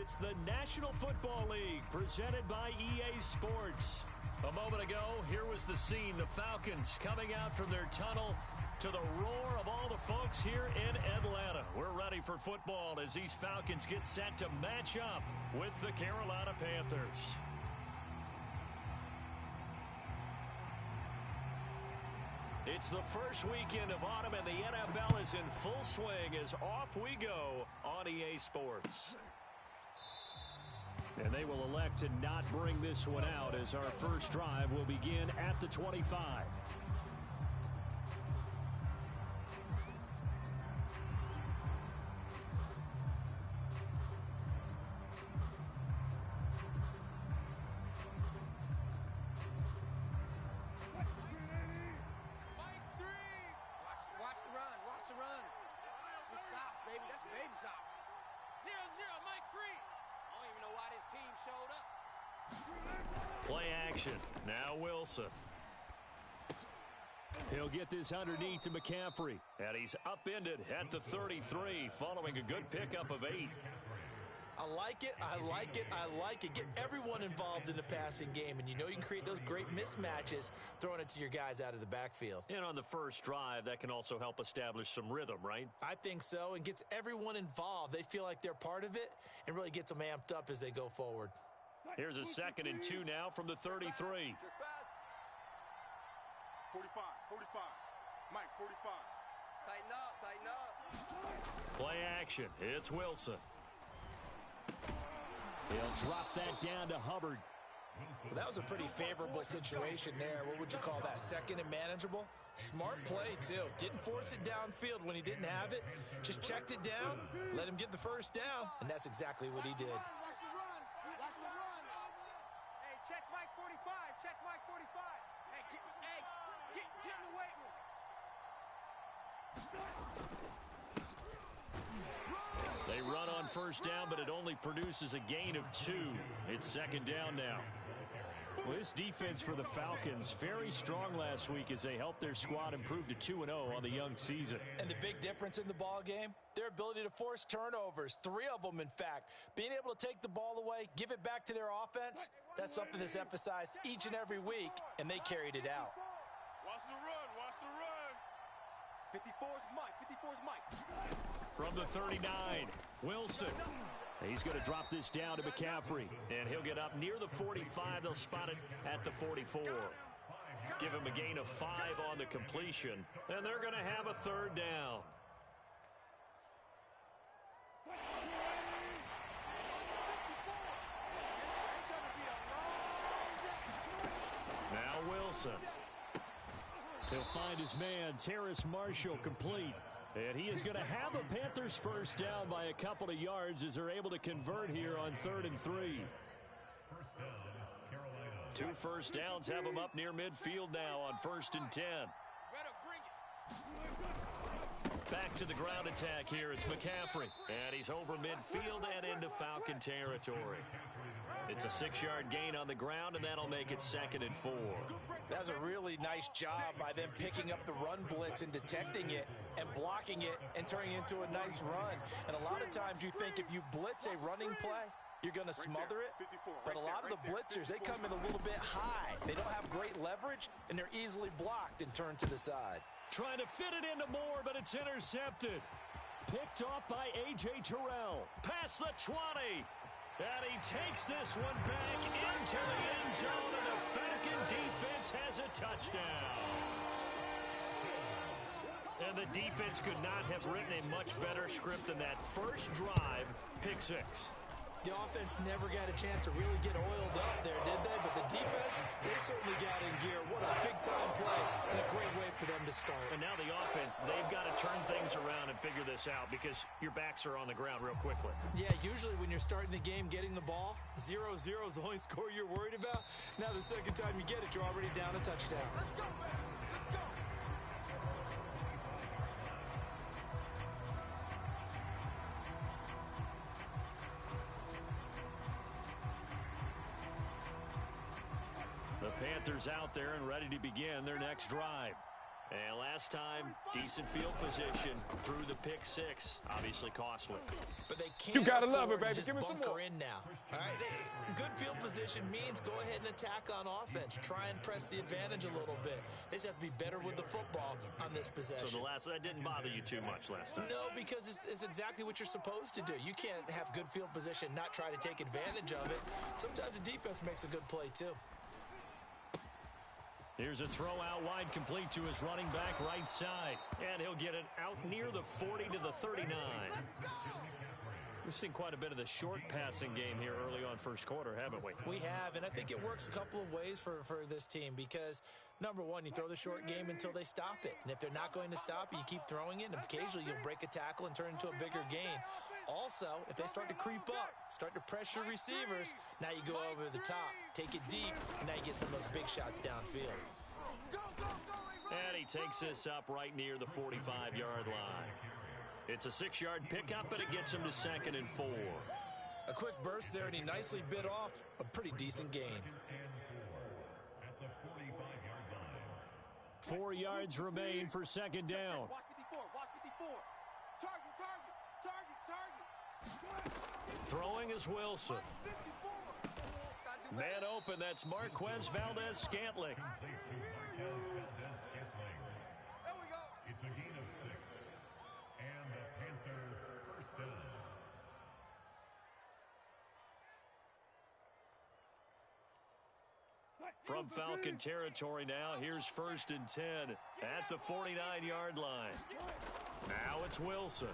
It's the National Football League presented by EA Sports. A moment ago, here was the scene. The Falcons coming out from their tunnel to the roar of all the folks here in Atlanta. We're ready for football as these Falcons get set to match up with the Carolina Panthers. It's the first weekend of autumn, and the NFL is in full swing as off we go on EA Sports. And they will elect to not bring this one out as our first drive will begin at the 25. Play action. Now Wilson. He'll get this underneath to McCaffrey. And he's upended at the 33 following a good pickup of 8. I like it. I like it. I like it. Get everyone involved in the passing game. And you know you can create those great mismatches throwing it to your guys out of the backfield. And on the first drive, that can also help establish some rhythm, right? I think so. And gets everyone involved. They feel like they're part of it and really gets them amped up as they go forward. Here's a 2nd and 2 now from the 33. 45, 45. Mike, 45. Tighten up, tighten up. Play action. It's Wilson. He'll drop that down to Hubbard. Well, that was a pretty favorable situation there. What would you call that? 2nd and manageable? Smart play, too. Didn't force it downfield when he didn't have it. Just checked it down, let him get the first down, and that's exactly what he did. Watch the run. Watch the run. Hey, check Mike 45. Check Mike 45. Hey, get in the weight room. They run on first down, but it only produces a gain of 2. It's 2nd down now. Well, this defense for the Falcons, very strong last week as they helped their squad improve to 2-0 on the young season. And the big difference in the ball game, their ability to force turnovers, 3 of them, in fact. Being able to take the ball away, give it back to their offense, that's something that's emphasized each and every week, and they carried it out. Watch the run, watch the run. 54's Mike, 54's Mike. From the 39, Wilson. He's going to drop this down to McCaffrey, and he'll get up near the 45. They'll spot it at the 44. Give him a gain of 5 on the completion, and they're going to have a 3rd down. Now Wilson. He'll find his man, Terrace Marshall, complete. And he is going to have a Panthers first down by a couple of yards as they're able to convert here on 3rd and 3. 2 first downs have him up near midfield now on 1st and 10. Back to the ground attack here. It's McCaffrey. And he's over midfield and into Falcon territory. It's a 6-yard gain on the ground, and that'll make it 2nd and 4. That was a really nice job by them picking up the run blitz and detecting it and blocking it and turning it into a nice run. And a lot of times you think if you blitz a running play, you're going to smother it. But a lot of the blitzers, they come in a little bit high. They don't have great leverage, and they're easily blocked and turned to the side. Trying to fit it into Moore, but it's intercepted. Picked off by A.J. Terrell. Past the 20. And he takes this one back into the end zone, and the Falcon defense has a touchdown. And the defense could not have written a much better script than that first drive, pick 6. The offense never got a chance to really get oiled up there, did they? But the defense, they certainly got in gear. What a big-time play and a great way for them to start. And now the offense, they've got to turn things around and figure this out because your backs are on the ground real quickly. Yeah, usually when you're starting the game getting the ball, 0-0 is the only score you're worried about. Now the second time you get it, you're already down a touchdown. Let's go, man. Let's go. The Panthers out there and ready to begin their next drive. And last time, decent field position through the pick six. Obviously costly. But they can't love it, baby. just Give me some more. bunker in now. All right, good field position means go ahead and attack on offense. Try and press the advantage a little bit. They just have to be better with the football on this possession. So that didn't bother you too much last time? No, because it's exactly what you're supposed to do. You can't have good field position, not try to take advantage of it. Sometimes the defense makes a good play, too. Here's a throw out wide, complete to his running back right side. And he'll get it out near the 40 to the 39. We've seen quite a bit of the short passing game here early on first quarter, haven't we? We have, and I think it works a couple of ways for this team because, number one, you throw the short game until they stop it. And if they're not going to stop it, you keep throwing it, and occasionally you'll break a tackle and turn into a bigger gain. Also, if they start to creep up, start to pressure receivers, now you go over the top, take it deep, and now you get some of those big shots downfield. And he takes this up right near the 45-yard line. It's a 6-yard pickup, but it gets him to 2nd and 4. A quick burst there, and he nicely bit off a pretty decent gain. 4 yards remain for 2nd down. Watch 54. Watch 54. Target. Throwing is Wilson. Man open, that's Marquez Valdez-Scantling. There we go. It's a gain of 6. And the Panthers first down. From Falcon territory now, here's 1st and 10 at the 49-yard line. Now it's Wilson.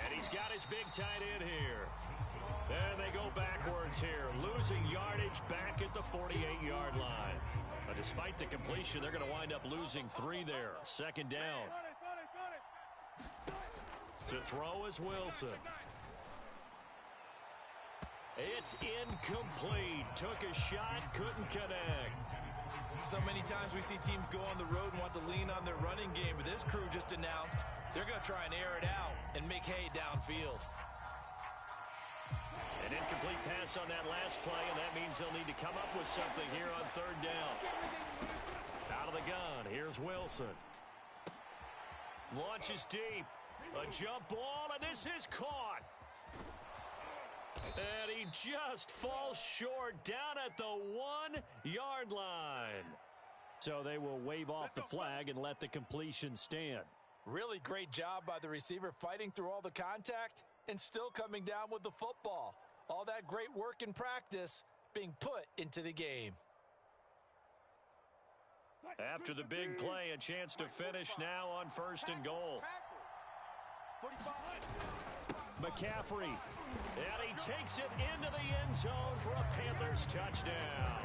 And he's got his big tight end here. And they go backwards here, losing yardage back at the 48-yard line. But despite the completion, they're going to wind up losing 3 there. 2nd down. To throw is Wilson. It's incomplete. Took a shot, couldn't connect. So many times we see teams go on the road and want to lean on their running game, but this crew just announced they're going to try and air it out and make hay downfield. An incomplete pass on that last play, and that means they'll need to come up with something here on 3rd down. Out of the gun, here's Wilson. Launches deep. A jump ball, and this is caught. And he just falls short down at the 1-yard line. So they will wave off the flag and let the completion stand. Really great job by the receiver fighting through all the contact and still coming down with the football. All that great work in practice being put into the game. After the big play, a chance to finish now on 1st and goal. 45. McCaffrey, and he takes it into the end zone for a Panthers touchdown.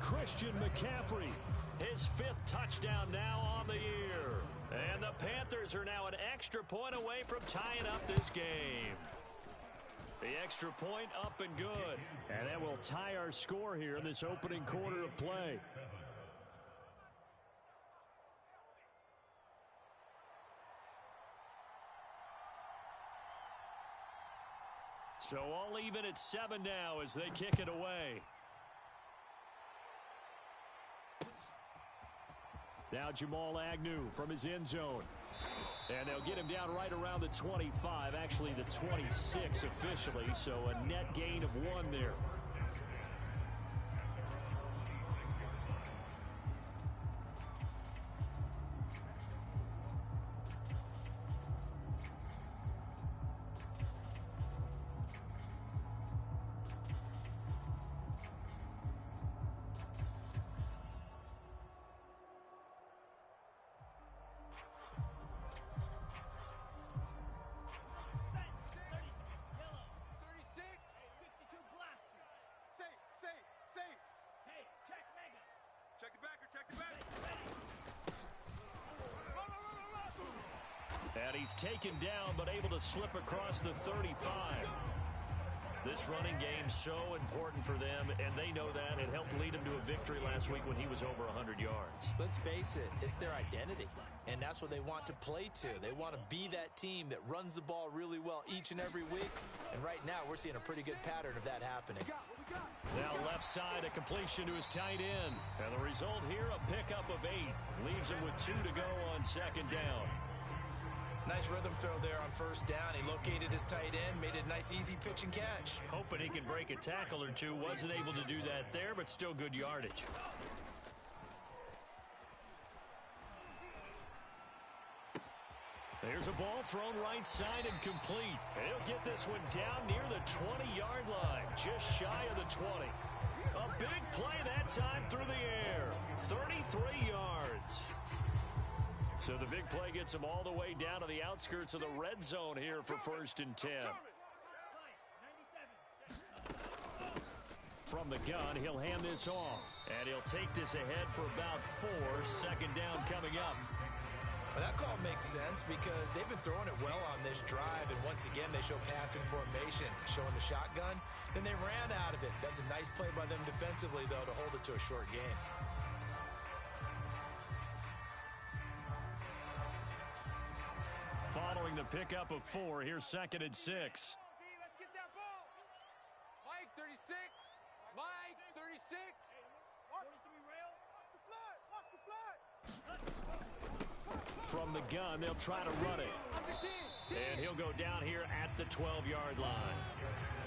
Christian McCaffrey, his 5th touchdown now on the year. And the Panthers are now an extra point away from tying up this game. The extra point up and good. And that will tie our score here in this opening quarter of play. So all even at 7 now as they kick it away. Now Jamal Agnew from his end zone. And they'll get him down right around the 25, actually the 26 officially, so a net gain of 1 there. And he's taken down but able to slip across the 35. This running game so important for them, and they know that. It helped lead them to a victory last week when he was over 100 yards. Let's face it, it's their identity, and that's what they want to play to. They want to be that team that runs the ball really well each and every week, and right now we're seeing a pretty good pattern of that happening. Now left side, a completion to his tight end. And the result here, a pickup of 8. Leaves him with 2 to go on second down. Nice rhythm throw there on first down. He located his tight end, made it a nice easy pitch and catch. Hoping he can break a tackle or two. Wasn't able to do that there, but still good yardage. There's a ball thrown right side and complete. And he'll get this one down near the 20-yard line, just shy of the 20. A big play that time through the air. 33 yards. So the big play gets him all the way down to the outskirts of the red zone here for 1st and 10. From the gun, he'll hand this off. And he'll take this ahead for about 4. Second down coming up. Well, that call makes sense because they've been throwing it well on this drive, and once again they show passing formation, showing the shotgun. Then they ran out of it. That's a nice play by them defensively, though, to hold it to a short game. Following the pickup of 4, here's 2nd and 6. Let's get that ball. Mike, 36. Mike, 36. 43 rail. Watch the flood. Watch the flood. From the gun, they'll try to run it. And he'll go down here at the 12-yard line.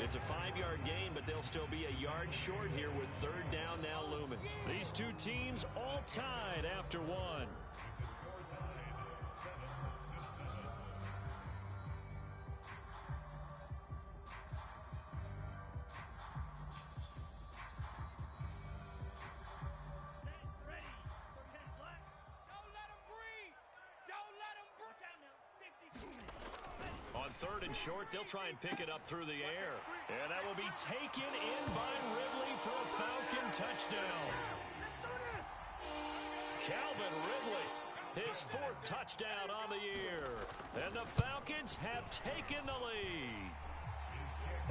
It's a 5-yard gain, but they'll still be a yard short here with 3rd down now looming. These two teams all tied after 1. On 3rd and short, they'll try and pick it up through the air. And that will be taken in by Ridley for a Falcon touchdown. Calvin Ridley, his 4th touchdown on the year. And the Falcons have taken the lead.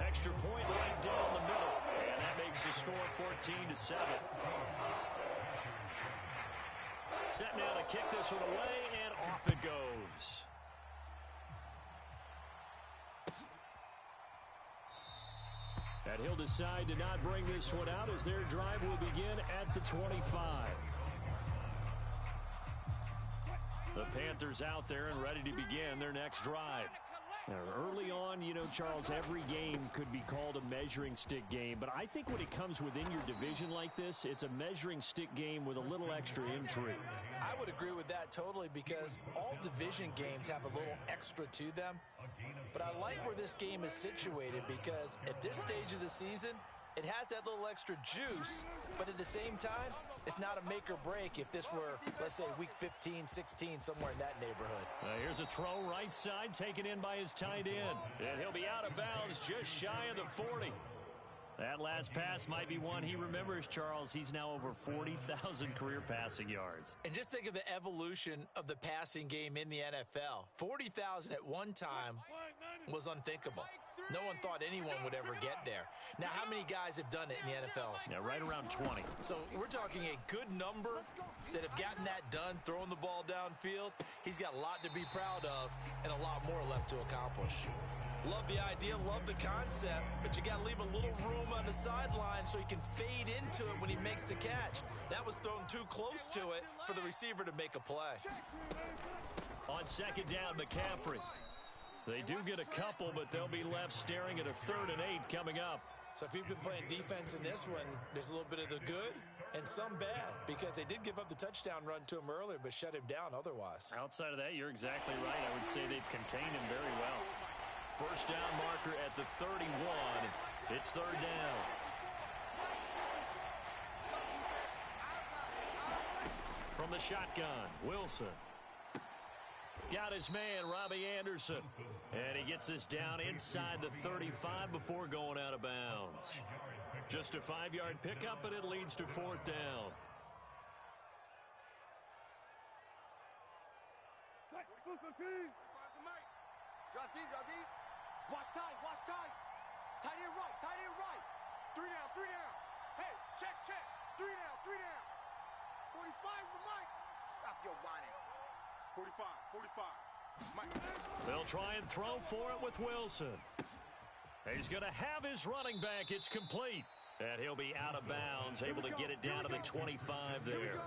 Extra point right down the middle. And that makes the score 14-7. Set now to kick this one away, and off it goes. And he'll decide to not bring this one out as their drive will begin at the 25. The Panthers out there and ready to begin their next drive. Now, early on, you know, Charles, every game could be called a measuring stick game. But I think when it comes within your division like this, it's a measuring stick game with a little extra intrigue. I would agree with that totally because all division games have a little extra to them. But I like where this game is situated because at this stage of the season, it has that little extra juice, but at the same time, it's not a make or break if this were, let's say, week 15, 16, somewhere in that neighborhood. Here's a throw right side, taken in by his tight end. And he'll be out of bounds just shy of the 40. That last pass might be one he remembers, Charles. He's now over 40,000 career passing yards. And just think of the evolution of the passing game in the NFL. 40,000 at one time was unthinkable. No one thought anyone would ever get there. Now, how many guys have done it in the NFL? Yeah, right around 20. So we're talking a good number that have gotten that done, throwing the ball downfield. He's got a lot to be proud of and a lot more left to accomplish. Love the idea, love the concept, but you got to leave a little room on the sideline so he can fade into it when he makes the catch. That was thrown too close to it for the receiver to make a play. On second down, McCaffrey. They do get a couple, but they'll be left staring at a 3rd and 8 coming up. So if you've been playing defense in this one, there's a little bit of the good and some bad because they did give up the touchdown run to him earlier but shut him down otherwise. Outside of that, you're exactly right. I would say they've contained him very well. First down marker at the 31. It's 3rd down. From the shotgun, Wilson. Got his man, Robbie Anderson. And he gets this down inside the 35 before going out of bounds. Just a 5-yard pickup, and it leads to 4th down. Drop deep, drop deep. Watch tight, watch tight. Tight end right, tight end right. 3 down, 3 down. Hey, check, check. 3 down, 3 down. 45's the mic. Stop your whining. 45, 45. Mike. They'll try and throw for it with Wilson. He's going to have his running back. It's complete. And he'll be out of bounds, able to get it down to the 25 there.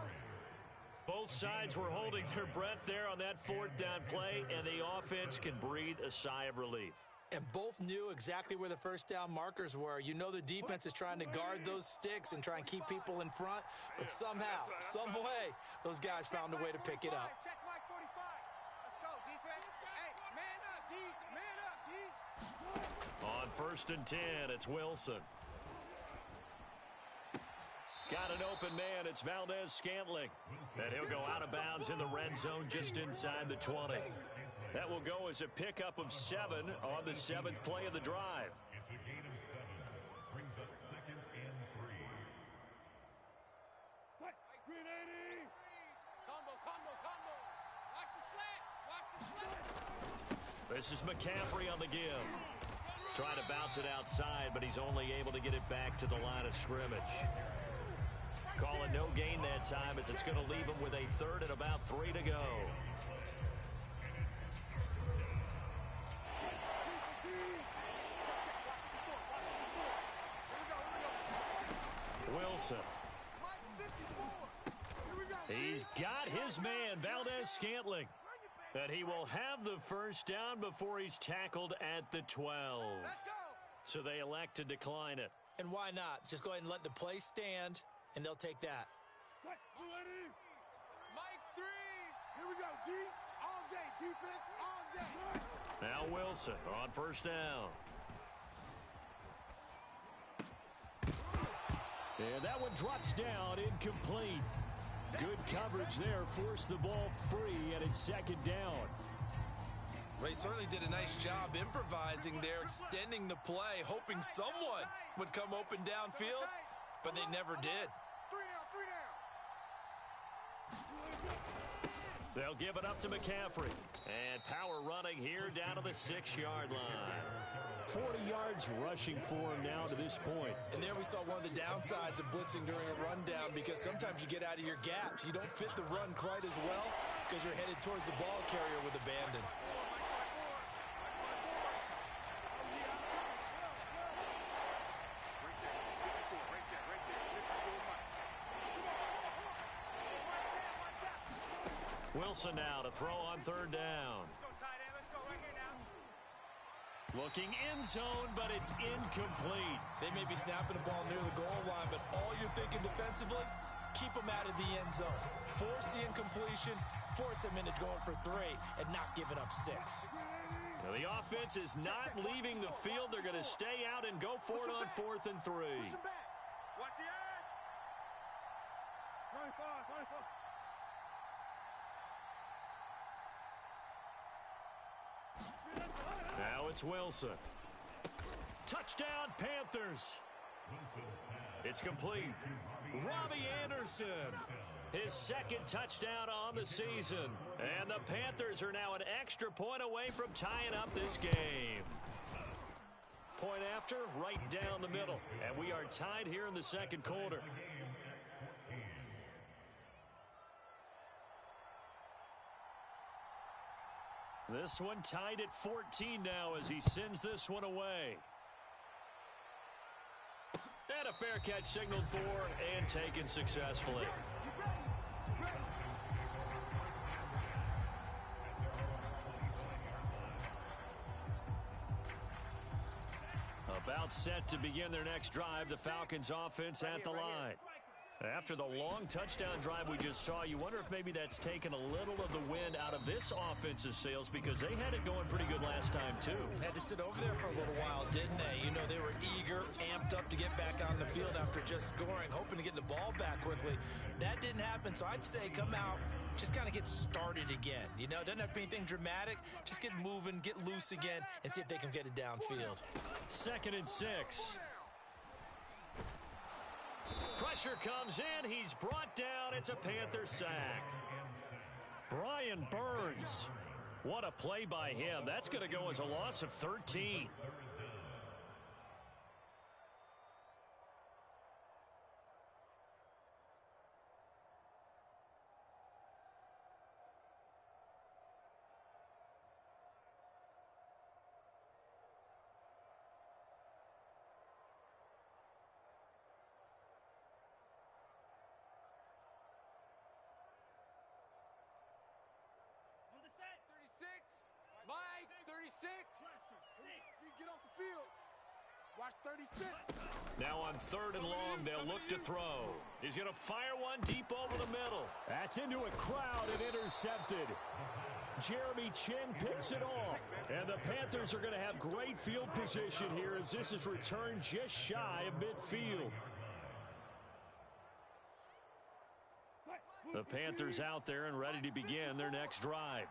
Both sides were holding their breath there on that 4th down play, and the offense can breathe a sigh of relief. And both knew exactly where the first down markers were. You know the defense is trying to guard those sticks and try and keep people in front, but somehow, some way, those guys found a way to pick it up. Check Mike 45. Let's go, defense. Hey, man up, D. Man up, D. On 1st and 10, it's Wilson. Got an open man. It's Valdez-Scantling. And he'll go out of bounds in the red zone just inside the 20. That will go as a pickup of 7 on the 7th play of the drive. It's a gain of 7. Brings up 2nd and 3. Green 80. Combo, combo, combo. Watch the slant. Watch the slant. This is McCaffrey on the give. Trying to bounce it outside, but he's only able to get it back to the line of scrimmage. Calling no gain that time as it's going to leave him with a 3rd and about 3 to go. Wilson. He's got his man, Valdez-Scantling. And he will have the first down before he's tackled at the 12. So they elect to decline it. And why not? Just go ahead and let the play stand, and they'll take that. Mike 3. Here we go, D. All day, defense, all day. Now Wilson on 1st down. And that one drops down, incomplete. Good coverage there, forced the ball free, and it's 2nd down. Well, he certainly did a nice job improvising there, extending the play, hoping someone would come open downfield, but they never did. 3 down. They'll give it up to McCaffrey. And power running here down to the 6-yard line. 40 yards rushing for him now to this point. And there we saw one of the downsides of blitzing during a rundown, because sometimes you get out of your gaps. You don't fit the run quite as well because you're headed towards the ball carrier with abandon. Wilson now to throw on 3rd down. Looking end zone, but it's incomplete. They may be snapping the ball near the goal line, but all you're thinking defensively, keep them out of the end zone. Force the incompletion, force them into going for 3, and not giving up 6. Now the offense is not leaving the field. They're going to stay out and go for it on 4th and 3. Watch the edge. 25. Now it's Wilson. Touchdown, Panthers. It's complete. Robbie Anderson. His 2nd touchdown on the season. And the Panthers are now an extra point away from tying up this game. Point after, right down the middle. And we are tied here in the 2nd quarter. This one tied at 14 now as he sends this one away. And a fair catch signaled for and taken successfully. About set to begin their next drive, the Falcons offense at the line. After the long touchdown drive we just saw, you wonder if maybe that's taken a little of the wind out of this offense's sails, because they had it going pretty good last time, too. Had to sit over there for a little while, didn't they? You know, they were eager, amped up to get back on the field after just scoring, hoping to get the ball back quickly. That didn't happen, so I'd say come out, just kind of get started again. You know, doesn't have to be anything dramatic. Just get moving, get loose again, and see if they can get it downfield. 2nd and 6. Pressure comes in. He's brought down. It's a Panther sack. Brian Burns. What a play by him. That's going to go as a loss of 13. Watch 36. Now on 3rd and long, they'll look to throw. He's going to fire one deep over the middle. That's into a crowd and intercepted. Jeremy Chin picks it off. And the Panthers are going to have great field position here as this is returned just shy of midfield. The Panthers out there and ready to begin their next drive.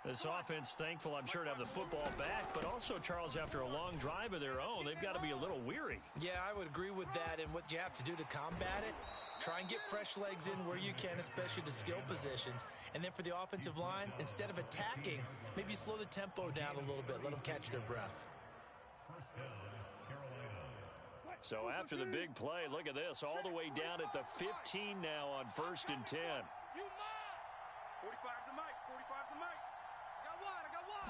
This offense thankful, I'm sure, to have the football back, but also, Charles, after a long drive of their own, they've got to be a little weary. Yeah, I would agree with that, and what you have to do to combat it, try and get fresh legs in where you can, especially to skill positions. And then for the offensive line, instead of attacking, maybe slow the tempo down a little bit, let them catch their breath. So after the big play, look at this, all the way down at the 15 now on 1st and 10. 45's the mic. 45's the mic. I got one.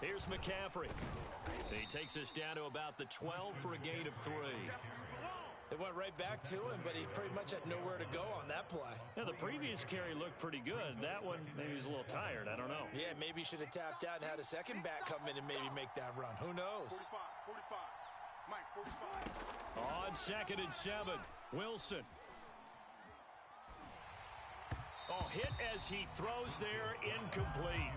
Here's McCaffrey. He takes us down to about the 12 for a gain of 3. They went right back to him, but he pretty much had nowhere to go on that play. Now, the previous carry looked pretty good. That one, maybe he was a little tired. I don't know. Yeah, maybe he should have tapped out and had a second back come in and maybe make that run. Who knows? 45. Mike, 45. On 2nd and 7, Wilson. Oh, hit as he throws there, incomplete.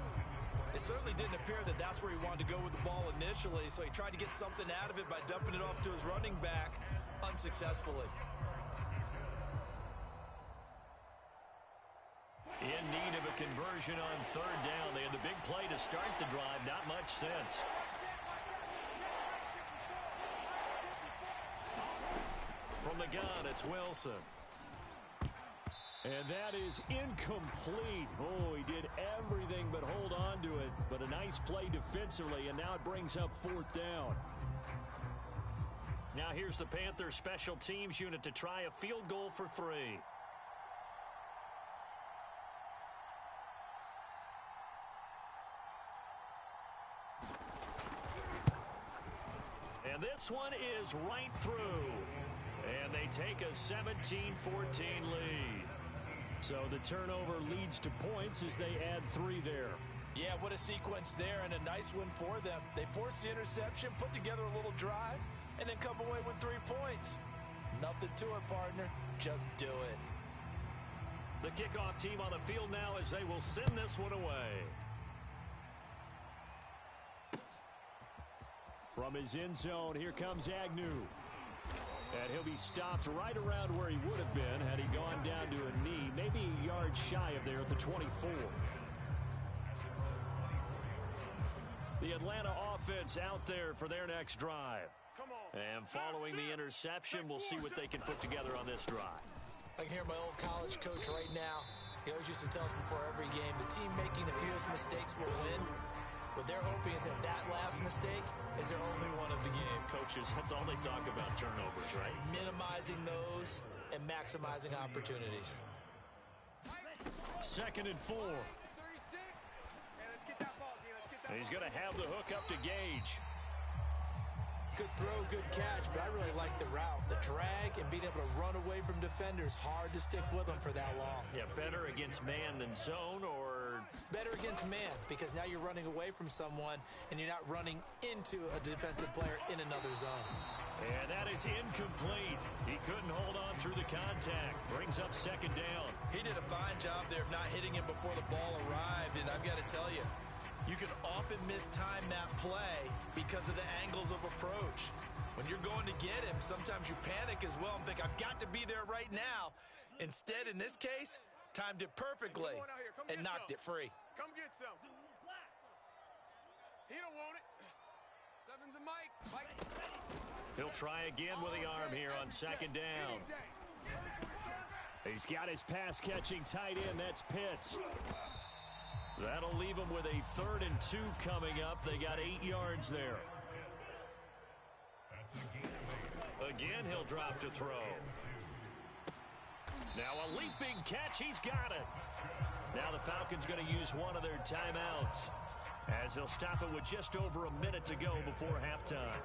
It certainly didn't appear that that's where he wanted to go with the ball initially, so he tried to get something out of it by dumping it off to his running back unsuccessfully. In need of a conversion on 3rd down. They had the big play to start the drive. Not much sense. From the gun, it's Wilson. And that is incomplete. Oh, he did everything but hold on to it. But a nice play defensively, and now it brings up 4th down. Now here's the Panthers special teams unit to try a field goal for 3. And this one is right through. And they take a 17-14 lead. So the turnover leads to points as they add 3 there. Yeah, what a sequence there, and a nice win for them. They forced the interception, put together a little drive, and then come away with 3 points. Nothing to it, partner. Just do it. The kickoff team on the field now as they will send this one away. From his end zone, here comes Agnew. And he'll be stopped right around where he would have been had he gone down to a knee, maybe a yard shy of there at the 24. The Atlanta offense out there for their next drive. And following the interception, we'll see what they can put together on this drive. I can hear my old college coach right now. He always used to tell us before every game, the team making the fewest mistakes will win. What they're hoping is that last mistake is their only one of the game. Coaches, that's all they talk about, turnovers, right? Minimizing those and maximizing opportunities. 2nd and 4. 36. Hey, let's get that ball, D. Let's get that He's going to have the hook up to Gage. Good throw, good catch, but I really like the route. The drag and being able to run away from defenders, hard to stick with them for that long. Yeah, better against man than zone, or better against man, because now you're running away from someone and you're not running into a defensive player in another zone. And that is incomplete. He couldn't hold on through the contact. Brings up 2nd down. He did a fine job there of not hitting him before the ball arrived, and I've got to tell you, you can often mistime that play because of the angles of approach. When you're going to get him, sometimes you panic as well and think, I've got to be there right now. Instead, in this case, timed it perfectly and knocked it free. Come get some. He don't want it. 7's a Mike. Mike. He'll try again with the arm here on 2nd down. He's got his pass-catching tight end. That's Pitts. That'll leave him with a 3rd and 2 coming up. They got 8 yards there. Again, he'll drop to throw. Now a leaping catch. He's got it. Now the Falcons going to use one of their timeouts as they'll stop it with just over a minute to go before halftime.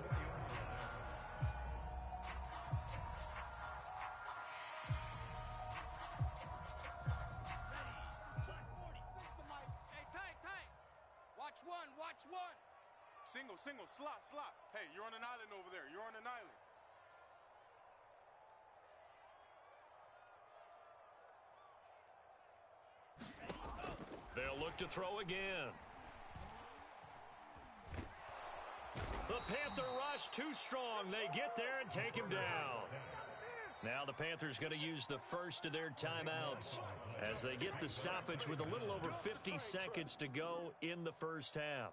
Hey, tight. Watch one. Single, slot. Hey, you're on an island over there. You're on an island. They'll look to throw again. The Panther rush too strong. They get there and take him down. Now the Panthers going to use the first of their timeouts as they get the stoppage with a little over 50 seconds to go in the first half.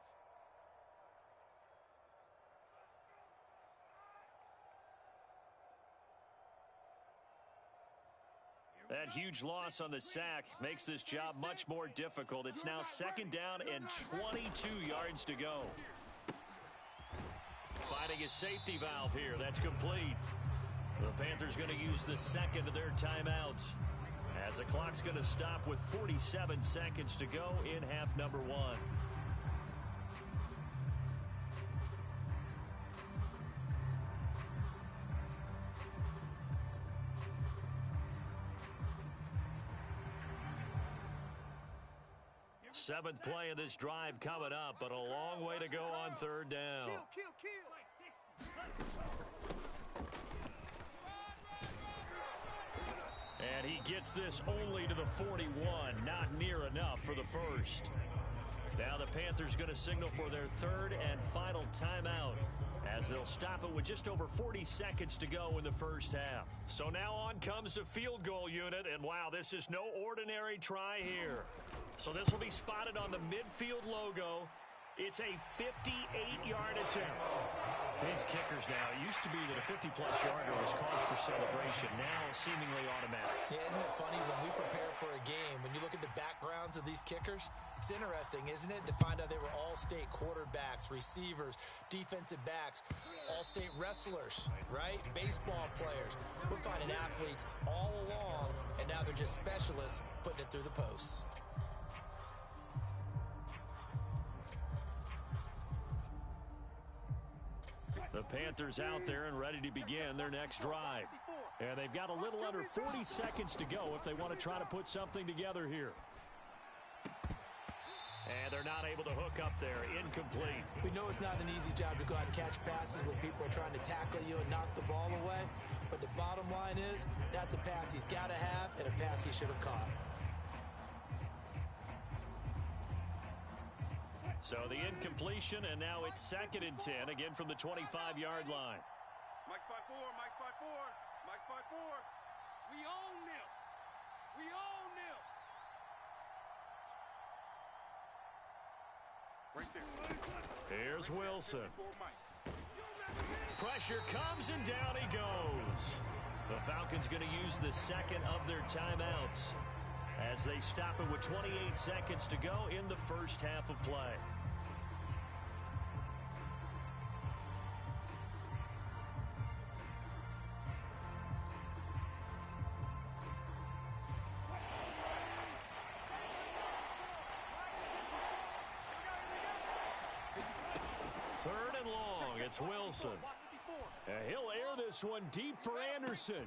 That huge loss on the sack makes this job much more difficult. It's now 2nd down and 22 yards to go. Finding a safety valve here. That's complete. The Panthers going to use the second of their timeouts as the clock's going to stop with 47 seconds to go in half number 1. Seventh play of this drive coming up, but a long way to go on 3rd down. Kill. And he gets this only to the 41, not near enough for the first. Now the Panthers going to signal for their 3rd and final timeout as they'll stop it with just over 40 seconds to go in the first half. So now on comes the field goal unit, and wow, this is no ordinary try here. So this will be spotted on the midfield logo. It's a 58-yard attempt. These kickers now, it used to be that a 50-plus yarder was cause for celebration, now seemingly automatic. Yeah, isn't it funny when we prepare for a game, when you look at the backgrounds of these kickers, it's interesting, isn't it, to find out they were all-state quarterbacks, receivers, defensive backs, all-state wrestlers, right? Baseball players. We're finding athletes all along, and now they're just specialists putting it through the posts. The Panthers out there and ready to begin their next drive. And they've got a little under 40 seconds to go if they want to try to put something together here. And they're not able to hook up there. Incomplete. We know it's not an easy job to go out and catch passes when people are trying to tackle you and knock the ball away. But the bottom line is, that's a pass he's got to have and a pass he should have caught. So the incompletion, and now it's 2nd and 10, again from the 25-yard line. Mike's 5-4. Mike's 5-4. We own them. We own them. Right there. Here's Wilson. Pressure comes, and down he goes. The Falcons going to use the second of their timeouts as they stop it with 28 seconds to go in the first half of play. Third and long, it's Wilson. He'll air this one deep for Anderson.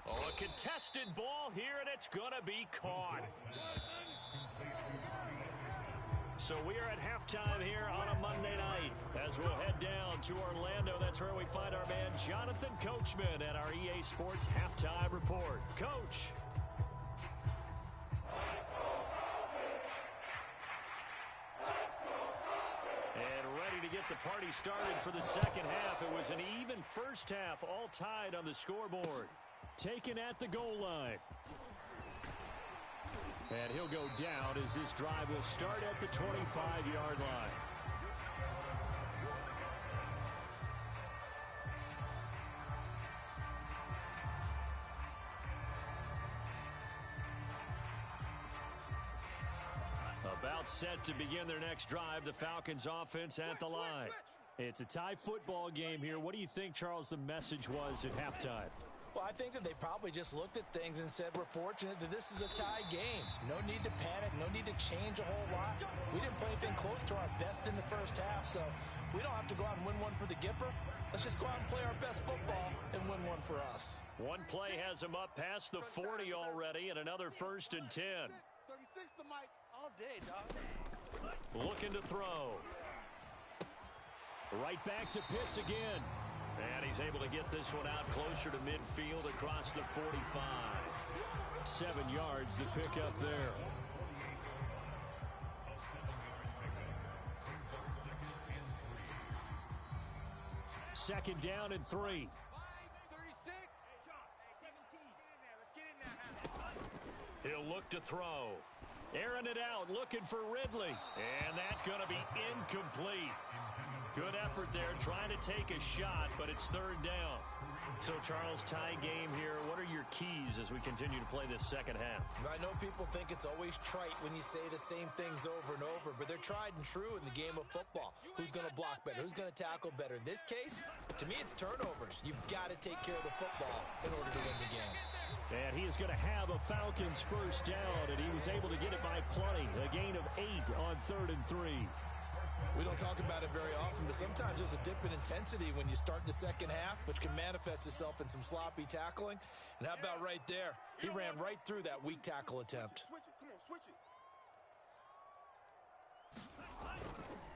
Oh, a contested ball here, and it's going to be caught. So we are at halftime here on a Monday night as we'll head down to Orlando. That's where we find our man Jonathan Coachman at our EA Sports Halftime Report. Coach. To get the party started for the second half. It was an even first half, all tied on the scoreboard. Taken at the goal line. And he'll go down as this drive will start at the 25-yard line. About set to begin their next drive, the Falcons offense at the line. It's a tie football game here. What do you think, Charles, the message was at halftime? Well, I think that they probably just looked at things and said, we're fortunate that this is a tie game. No need to panic, no need to change a whole lot. We didn't play anything close to our best in the first half, so we don't have to go out and win one for the Gipper. Let's just go out and play our best football and win one for us. One play has him up past the 40 already, and another 1st and 10. 36 to Mike. All day, dog. Looking to throw. Right back to Pitts again. And he's able to get this one out closer to midfield across the 45. 7 yards, the pickup there. Second down and 3. He'll look to throw. Airing it out, looking for Ridley. And that's going to be incomplete. Good effort there, trying to take a shot, but it's third down. So, Charles, tie game here. What are your keys as we continue to play this second half? I know people think it's always trite when you say the same things over and over, but they're tried and true in the game of football. Who's going to block better? Who's going to tackle better? In this case, to me, it's turnovers. You've got to take care of the football in order to win the game. And he is going to have a Falcons first down, and he was able to get it by plenty. A gain of 8 on 3rd and 3. We don't talk about it very often, but sometimes there's a dip in intensity when you start the second half, which can manifest itself in some sloppy tackling. And how about right there? He ran right through that weak tackle attempt. Switch it. Come on, switch it.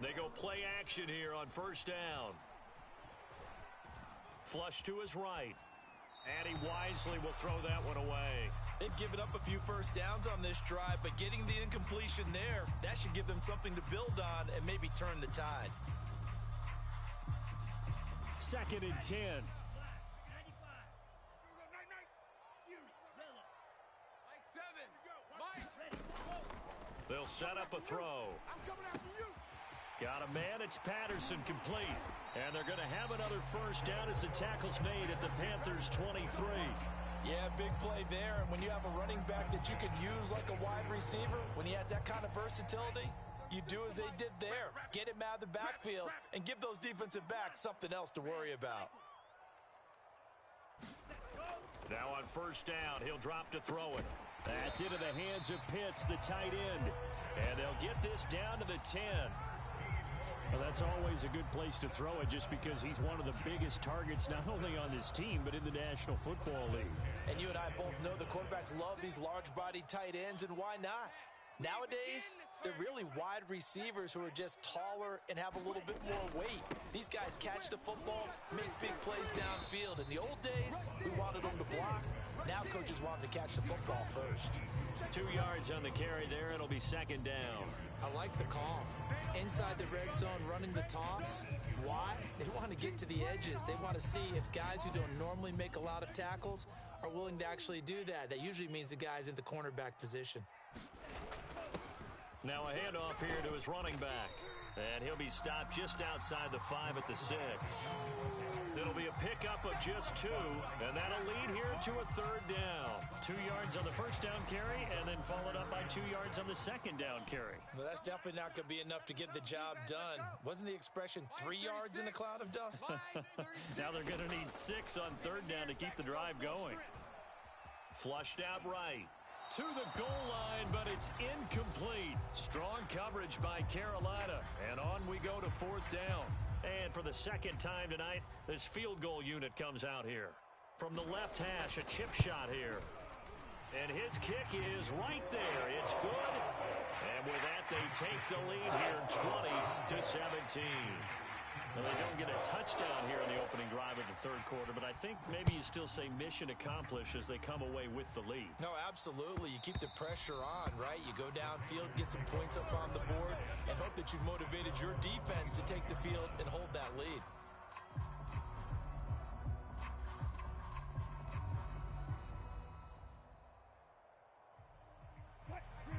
They go play action here on first down. Flush to his right. And he wisely will throw that one away. They've given up a few first downs on this drive, but getting the incompletion there, that should give them something to build on and maybe turn the tide. 2nd and 10. They'll set up a throw. I'm coming after you. Got a man, it's Patterson, complete. And they're going to have another first down as the tackle's made at the Panthers' 23. Yeah, big play there. And when you have a running back that you can use like a wide receiver, when he has that kind of versatility, you do as they did there. Get him out of the backfield and give those defensive backs something else to worry about. Now on first down, he'll drop to throw it. That's into the hands of Pitts, the tight end. And they'll get this down to the 10. Well, that's always a good place to throw it just because he's one of the biggest targets not only on this team but in the National Football League. And you and I both know the quarterbacks love these large-bodied tight ends, and why not? Nowadays, they're really wide receivers who are just taller and have a little bit more weight. These guys catch the football, make big plays downfield. In the old days, we wanted them to block. Now coaches want them to catch the football first. 2 yards on the carry there. It'll be second down. I like the call. Inside the red zone, running the toss. Why? They want to get to the edges. They want to see if guys who don't normally make a lot of tackles are willing to actually do that. That usually means the guy's in the cornerback position. Now a handoff here to his running back. And he'll be stopped just outside the 5 at the 6. It'll be a pickup of just 2, and that'll lead here to a third down. 2 yards on the first down carry, and then followed up by 2 yards on the second down carry. Well, that's definitely not going to be enough to get the job done. Wasn't the expression 3 yards in a cloud of dust? Now they're going to need 6 on third down to keep the drive going. Flushed out right. To the goal line, but it's incomplete. Strong coverage by Carolina. And on we go to fourth down. And for the second time tonight, this field goal unit comes out here. From the left hash, a chip shot here. And his kick is right there. It's good. And with that, they take the lead here 20-17. Well, they don't get a touchdown here in the opening drive of the third quarter, but I think maybe you still say mission accomplished as they come away with the lead. No, absolutely. You keep the pressure on, right? You go downfield, get some points up on the board, and hope that you've motivated your defense to take the field and hold that lead.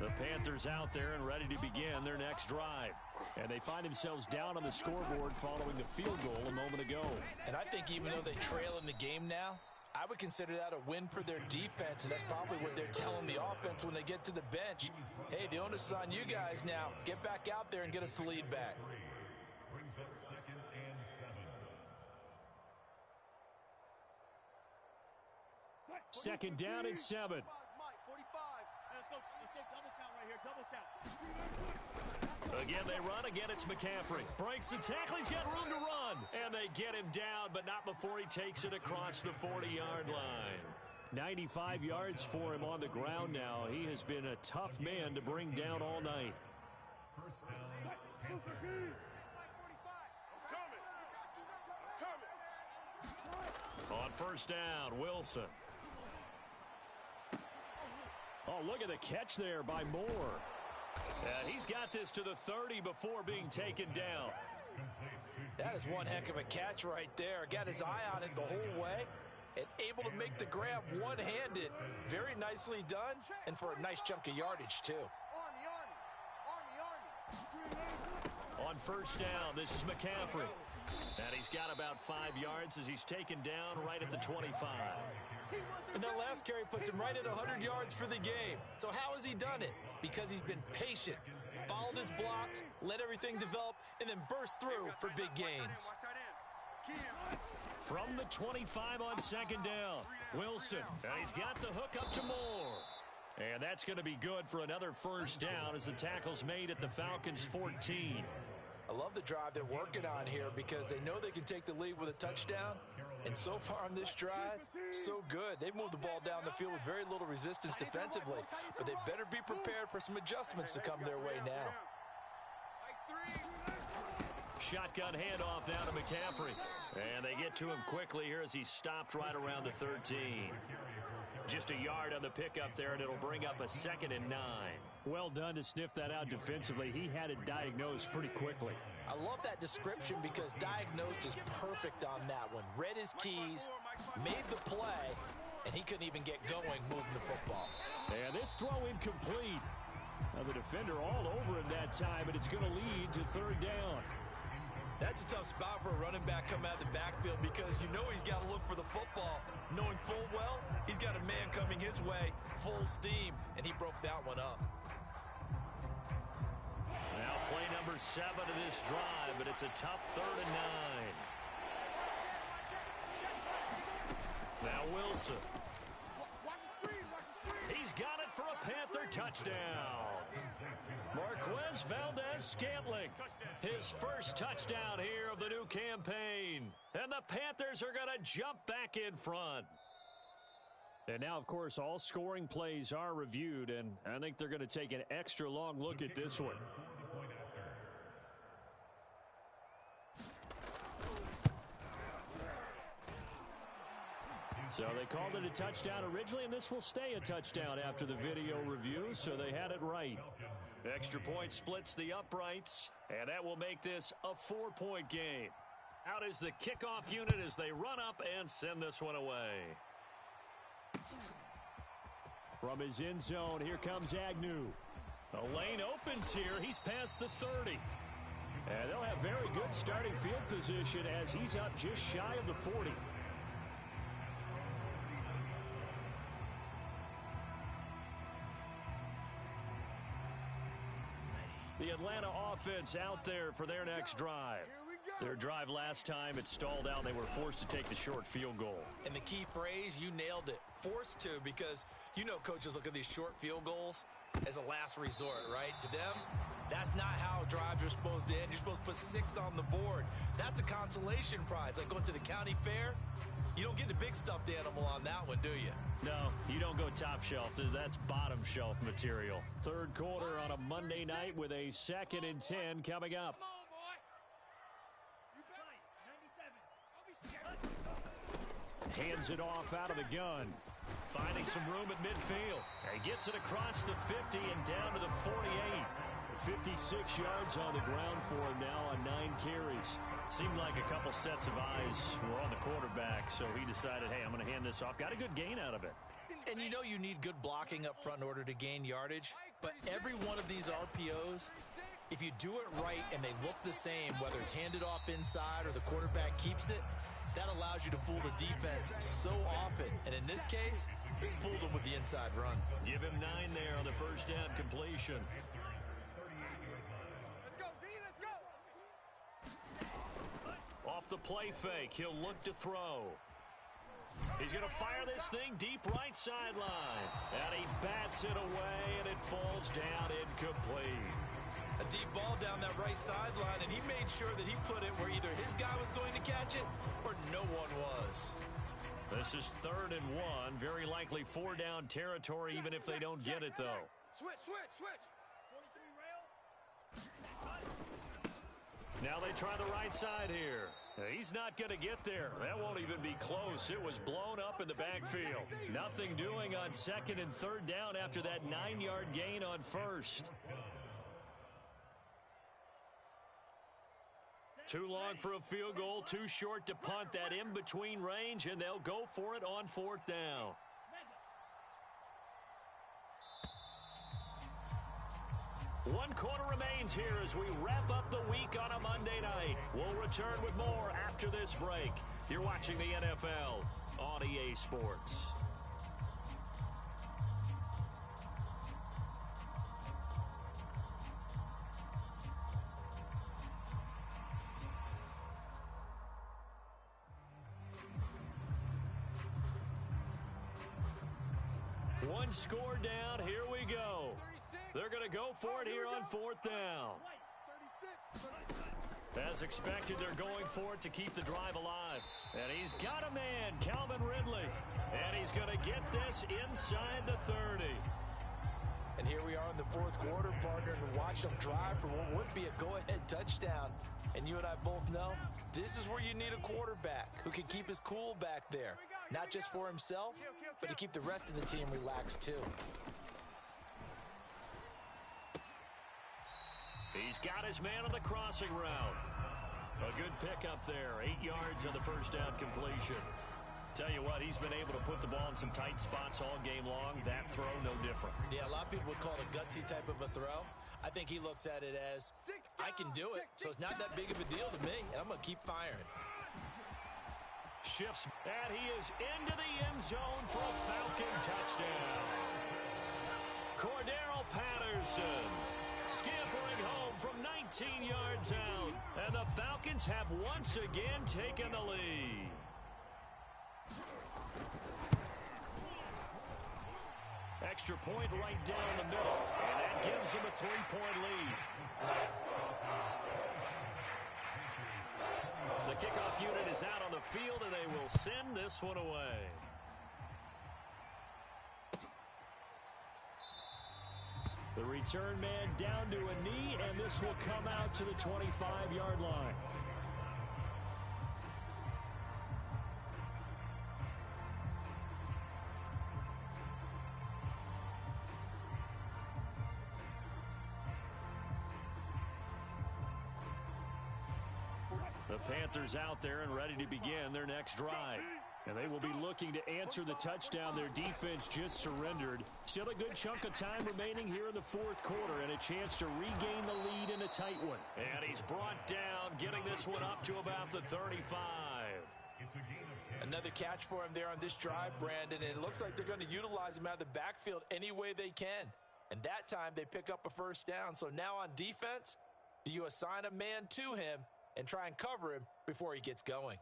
The Panthers out there and ready to begin their next drive. And they find themselves down on the scoreboard following the field goal a moment ago. And I think even though they trail in the game now, I would consider that a win for their defense, and that's probably what they're telling the offense when they get to the bench. Hey, the onus is on you guys now. Get back out there and get us the lead back. Brings up 2nd and 7. Second down and 7. Again, they run. Again, it's McCaffrey. Breaks the tackle. He's got room to run. And they get him down, but not before he takes it across the 40-yard line. 95 yards for him on the ground now. He has been a tough man to bring down all night. First down, Panthers. first down. Wilson. Oh, look at the catch there by Moore. And he's got this to the 30 before being taken down. That is one heck of a catch right there. Got his eye on it the whole way and able to make the grab one-handed. Very nicely done, and for a nice chunk of yardage, too. On first down, this is McCaffrey. And he's got about 5 yards as he's taken down right at the 25. And that last carry puts him right at 100 yards for the game. So how has he done it? Because he's been patient, followed his blocks, let everything develop, and then burst through for big gains. From the 25 on second down, Wilson. And he's got the hook up to Moore. And that's going to be good for another first down as the tackle's made at the Falcons' 14. I love the drive they're working on here because they know they can take the lead with a touchdown. And so far on this drive, so good. They've moved the ball down the field with very little resistance defensively. But they better be prepared for some adjustments to come their way now. Shotgun handoff now to McCaffrey. And they get to him quickly here as he's stopped right around the 13. Just a yard on the pickup there, and it'll bring up a 2nd and 9. Well done to sniff that out defensively. He had it diagnosed pretty quickly. I love that description because diagnosed is perfect on that one. Read his keys, made the play, and he couldn't even get going moving the football. And this throw incomplete. Now the defender all over him that time, and it's going to lead to 3rd down. That's a tough spot for a running back coming out of the backfield because you know he's got to look for the football, knowing full well he's got a man coming his way, full steam, and he broke that one up. Now play number 7 of this drive, but it's a tough 3rd and 9. Now Wilson. He's got it for a Panther touchdown. Marquez Valdez-Scantling, his first touchdown here of the new campaign. And the Panthers are going to jump back in front. And now, of course, all scoring plays are reviewed, and I think they're going to take an extra long look at this one. So they called it a touchdown originally, and this will stay a touchdown after the video review, so they had it right. Extra point splits the uprights, and that will make this a 4-point game. Out is the kickoff unit as they run up and send this one away. From his end zone, here comes Agnew. The lane opens here. He's past the 30. And they'll have very good starting field position as he's up just shy of the 40. The Atlanta offense out there for their next drive. Their drive last time, it stalled out. They were forced to take the short field goal. And the key phrase, you nailed it. Forced to, because you know coaches look at these short field goals as a last resort, right? To them, that's not how drives are supposed to end. You're supposed to put 6 on the board. That's a consolation prize. Like going to the county fair, you don't get the big stuffed animal on that one, do you? No, you don't go top shelf. That's bottom shelf material. 3rd quarter on a Monday night with a 2nd and 10 coming up. Hands it off out of the gun. Finding some room at midfield. He gets it across the 50 and down to the 48. 56 yards on the ground for him now on 9 carries. Seemed like a couple sets of eyes were on the quarterback, so he decided, hey, I'm going to hand this off. Got a good gain out of it. And you know you need good blocking up front in order to gain yardage, but every one of these RPOs, if you do it right and they look the same, whether it's handed off inside or the quarterback keeps it, that allows you to fool the defense so often. And in this case, fooled them with the inside run. Give him 9 there on the first down completion. Let's go, D, let's go. Off the play fake, he'll look to throw. He's going to fire this thing deep right sideline. And he bats it away, and it falls down incomplete. A deep ball down that right sideline, and he made sure that he put it where either his guy was going to catch it or no one was. This is 3rd and 1. Very likely 4-down territory, even if they don't get it, though. Switch. Now they try the right side here. He's not going to get there. That won't even be close. It was blown up in the backfield. Nothing doing on 2nd and 3rd down after that 9-yard gain on 1st. Too long for a field goal, too short to punt. That in-between range, and they'll go for it on 4th down. One quarter remains here as we wrap up the week on a Monday night. We'll return with more after this break. You're watching the NFL on EA Sports. One score down. Here we go. They're going to go for it here on 4th down. As expected, they're going for it to keep the drive alive. And he's got a man, Calvin Ridley. And he's going to get this inside the 30. And here we are in the 4th quarter, partner, and watch them drive for what would be a go-ahead touchdown. And you and I both know this is where you need a quarterback who can keep his cool back there. Not just for himself, but to keep the rest of the team relaxed too. He's got his man on the crossing route. A good pickup there. 8 yards on the 1st down completion. Tell you what, he's been able to put the ball in some tight spots all game long. That throw, no different. Yeah, a lot of people would call it a gutsy type of a throw. I think he looks at it as, I can do it, so it's not that big of a deal to me, and I'm going to keep firing. Shifts, and he is into the end zone for a Falcon touchdown. Cordero Patterson scampering home from 19 yards out, and the Falcons have once again taken the lead. Extra point right down the middle, and that gives them a 3-point lead. The kickoff unit is out on the field, and they will send this one away. The return man down to a knee, and this will come out to the 25-yard line. The Panthers out there and ready to begin their next drive. And they will be looking to answer the touchdown their defense just surrendered. Still a good chunk of time remaining here in the 4th quarter and a chance to regain the lead in a tight one. And he's brought down, getting this one up to about the 35. Another catch for him there on this drive, Brandon. And it looks like they're going to utilize him out of the backfield any way they can. And that time they pick up a 1st down. So now on defense, do you assign a man to him and try and cover him before he gets going?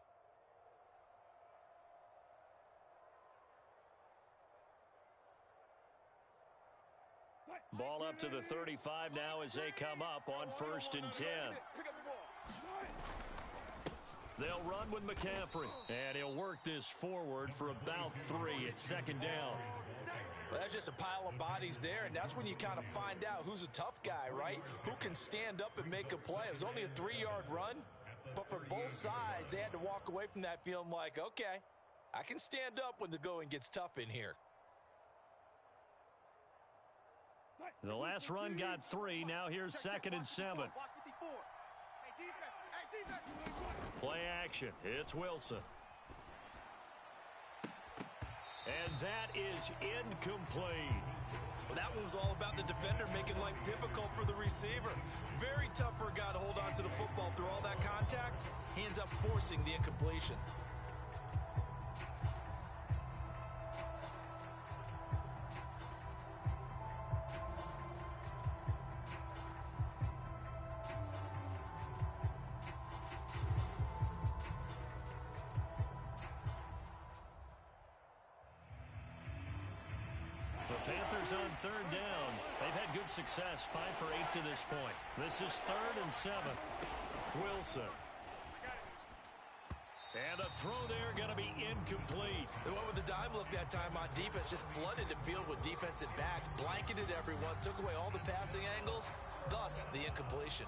Ball up to the 35 now as they come up on 1st and 10. They'll run with McCaffrey, and he'll work this forward for about 3 at 2nd down. Well, that's just a pile of bodies there, and that's when you kind of find out who's a tough guy, right? Who can stand up and make a play. It was only a 3-yard run, but for both sides, they had to walk away from that feeling like, okay, I can stand up when the going gets tough in here. The last run got 3. Now here's 2nd and 7. Play action. It's Wilson. And that is incomplete. Well, that one was all about the defender making life difficult for the receiver. Very tough for a guy to hold on to the football through all that contact. He ends up forcing the incompletion. Panthers on 3rd down. They've had good success, 5 for 8 to this point. This is 3rd and 7. Wilson. And the throw there going to be incomplete. They went with the dime look that time on defense, just flooded the field with defensive backs, blanketed everyone, took away all the passing angles, thus the incompletion.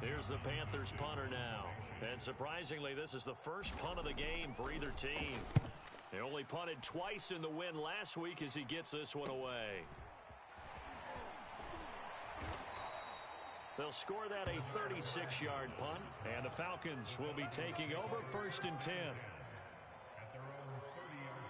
Here's the Panthers punter now. And surprisingly, this is the first punt of the game for either team. They only punted twice in the win last week as he gets this one away. They'll score that a 36-yard punt, and the Falcons will be taking over 1st and 10. At their own 30-yard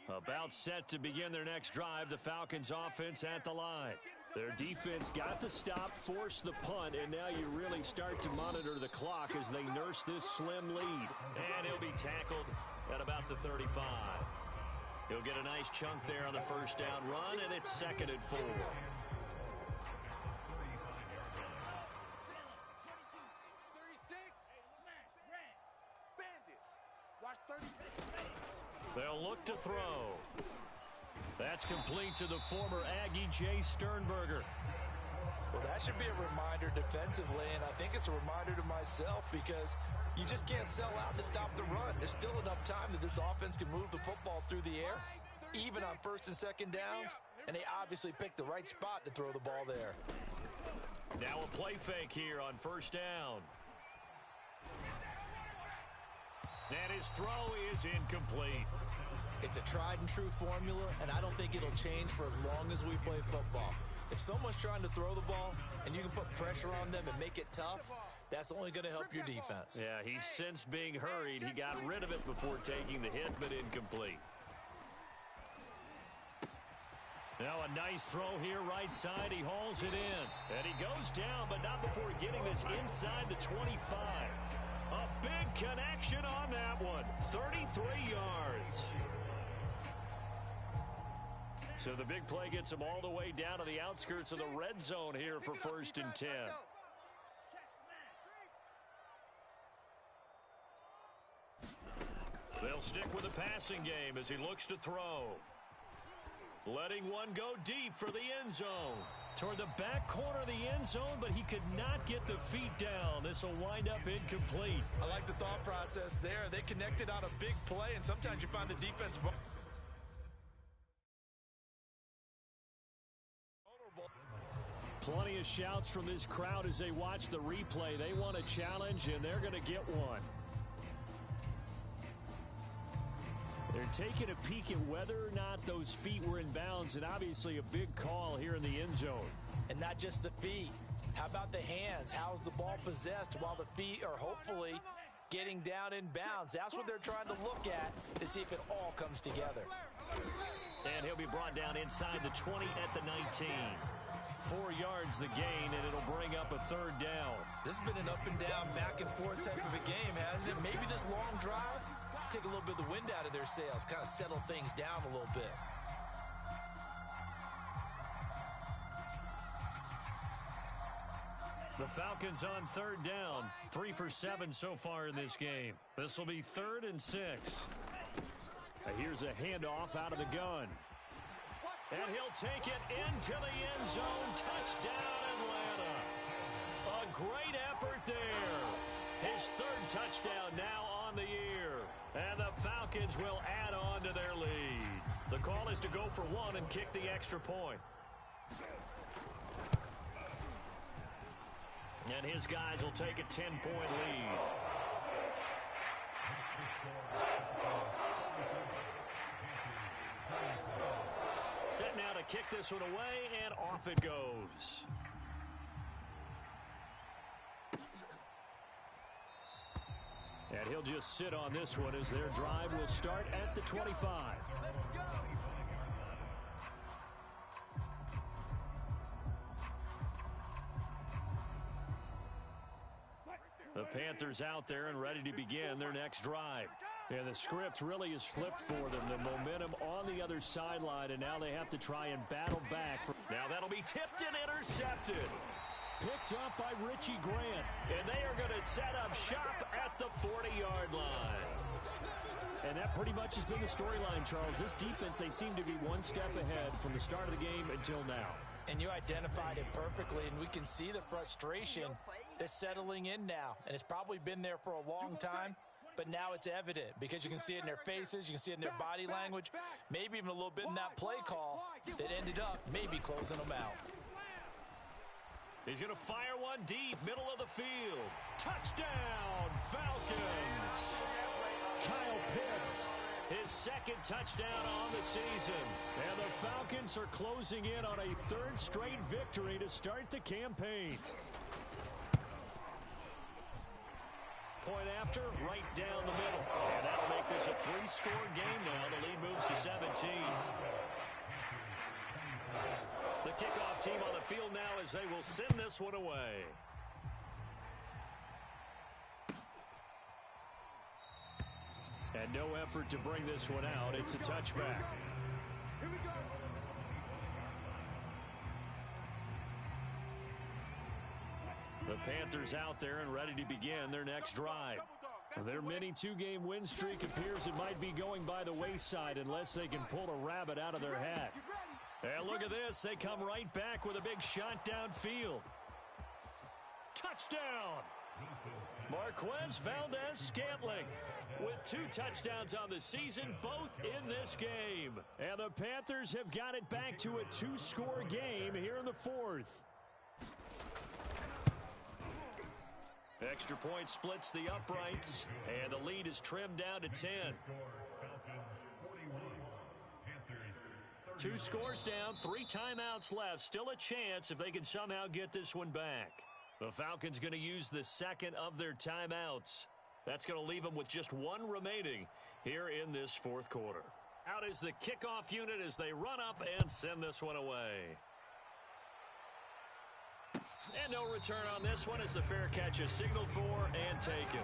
line. About set to begin their next drive, the Falcons offense at the line. Their defense got the stop, forced the punt, and now you really start to monitor the clock as they nurse this slim lead. And he'll be tackled at about the 35. He'll get a nice chunk there on the first down run, and it's 2nd and 4. They'll look to throw. That's complete to the former Aggie, Jay Sternberger. Well, that should be a reminder defensively, and I think it's a reminder to myself because you just can't sell out to stop the run. There's still enough time that this offense can move the football through the air, even on 1st and 2nd downs, and they obviously picked the right spot to throw the ball there. Now a play fake here on 1st down. And his throw is incomplete. It's a tried-and-true formula, and I don't think it'll change for as long as we play football. If someone's trying to throw the ball and you can put pressure on them and make it tough, that's only going to help your defense. Yeah, he's since being hurried. He got rid of it before taking the hit, but incomplete. Now a nice throw here right side. He hauls it in. And he goes down, but not before getting this inside the 25. A big connection on that one. 33 yards. So the big play gets him all the way down to the outskirts of the red zone here for 1st and 10. They'll stick with the passing game as he looks to throw. Letting one go deep for the end zone. Toward the back corner of the end zone, but he could not get the feet down. This will wind up incomplete. I like the thought process there. They connected on a big play, and sometimes you find the defense vulnerable. Plenty of shouts from this crowd as they watch the replay. They want a challenge, and they're going to get one. They're taking a peek at whether or not those feet were in bounds, and obviously a big call here in the end zone. And not just the feet. How about the hands? How's the ball possessed while the feet are hopefully getting down in bounds? That's what they're trying to look at to see if it all comes together. And he'll be brought down inside the 20 at the 19. 4 yards the gain, and it'll bring up a 3rd down. This has been an up and down, back and forth type of a game, hasn't it? Maybe this long drive take a little bit of the wind out of their sails, kind of settle things down a little bit. The Falcons on 3rd down, 3 for 7 so far in this game. This will be 3rd and 6. Here's a handoff out of the gun. And he'll take it into the end zone. Touchdown, Atlanta. A great effort there. His 3rd touchdown now on the year. And the Falcons will add on to their lead. The call is to go for 1 and kick the extra point. And his guys will take a 10-point lead. Set now to kick this one away, and off it goes. And he'll just sit on this one as their drive will start at the 25. The Panthers out there and ready to begin their next drive. And the script really is flipped for them. The momentum on the other sideline, and now they have to try and battle back. Now that'll be tipped and intercepted. Picked up by Richie Grant. And they are going to set up shop at the 40-yard line. And that pretty much has been the storyline, Charles. This defense, they seem to be one step ahead from the start of the game until now. And you identified it perfectly, and we can see the frustration They're settling in now, and it's probably been there for a long time, but now it's evident because you can see it in their faces, you can see it in their body language, maybe even a little bit in that play call that ended up maybe closing them out. He's going to fire one deep, middle of the field. Touchdown, Falcons! Kyle Pitts, his second touchdown on the season. And the Falcons are closing in on a third straight victory to start the campaign. Point after, right down the middle. And that'll make this a three-score game now. The lead moves to 17. The kickoff team on the field now as they will send this one away. And no effort to bring this one out. It's a touchback. Here we go. The Panthers out there and ready to begin their next drive. Their mini two-game win streak appears it might be going by the wayside unless they can pull a rabbit out of their hat. And look at this. They come right back with a big shot downfield. Touchdown! Marquez Valdez-Scantling with 2 touchdowns on the season, both in this game. And the Panthers have got it back to a 2-score game here in the fourth. Extra point splits the uprights, and the lead is trimmed down to 10. 2 scores down, 3 timeouts left. Still a chance if they can somehow get this one back. The Falcons going to use the second of their timeouts. That's going to leave them with just 1 remaining here in this fourth quarter. Out is the kickoff unit as they run up and send this one away. And no return on this one as the fair catch is signaled for and taken.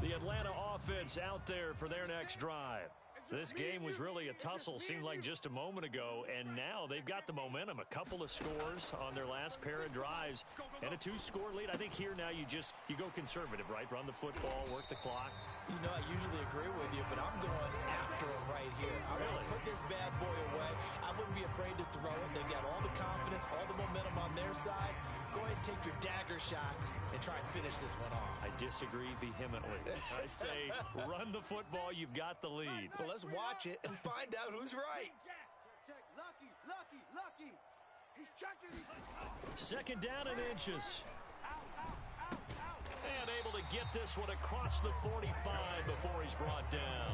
The Atlanta offense out there for their next drive. This game was really a tussle, seemed like just a moment ago, and now they've got the momentum. A couple of scores on their last pair of drives and a 2-score lead. I think here now you go conservative, right? Run the football, work the clock. You know, I usually agree with you, but I'm going after him right here. I want to put this bad boy away. I wouldn't be afraid to throw it. They've got all the confidence, all the momentum on their side. Go ahead and take your dagger shots and try and finish this one off. I disagree vehemently. I say run the football. You've got the lead. Well, let's watch it and find out who's right. Lucky. He's checking. Second down and inches. And able to get this one across the 45 before he's brought down.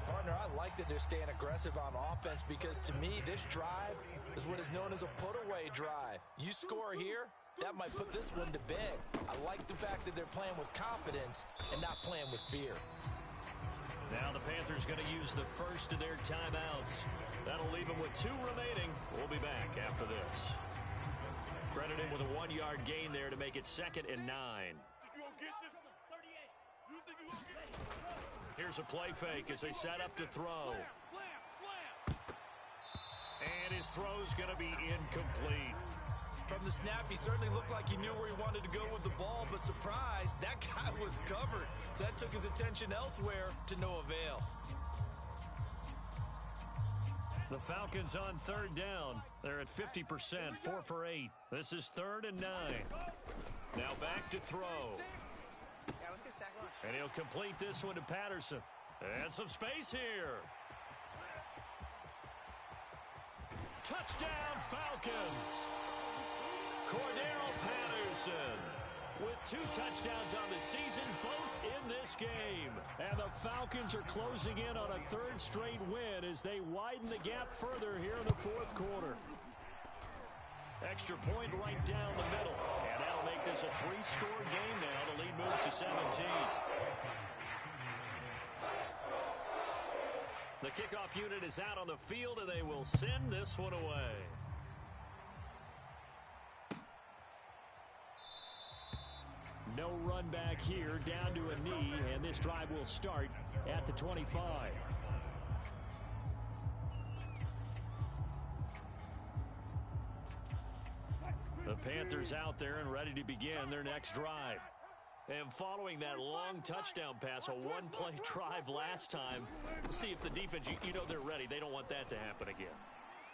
Partner, I like that they're staying aggressive on offense because to me, this drive is what is known as a put-away drive. You score here, that might put this one to bed. I like the fact that they're playing with confidence and not playing with fear. Now the Panthers going to use the first of their timeouts. That'll leave them with 2 remaining. We'll be back after this. Credited with a 1-yard gain there to make it 2nd and 9. Here's a play fake as they set up to throw. And his throw's going to be incomplete. From the snap, he certainly looked like he knew where he wanted to go with the ball, but surprise, that guy was covered. So that took his attention elsewhere to no avail. The Falcons on 3rd down. They're at 50%, 4 for 8. This is 3rd and 9. Now back to throw. Yeah, let's go sack lunch. And he'll complete this one to Patterson. And some space here. Touchdown, Falcons. Cordero Patterson with 2 touchdowns on the season, both in this game. And the Falcons are closing in on a 3rd straight win as they widen the gap further here in the fourth quarter. Extra point right down the middle. And that'll make this a 3-score game now. The lead moves to 17. The kickoff unit is out on the field, and they will send this one away. No run back here, down to a knee, and this drive will start at the 25. The Panthers out there and ready to begin their next drive. And following that long touchdown pass, a one-play drive last time, see if the defense, you know they're ready. They don't want that to happen again.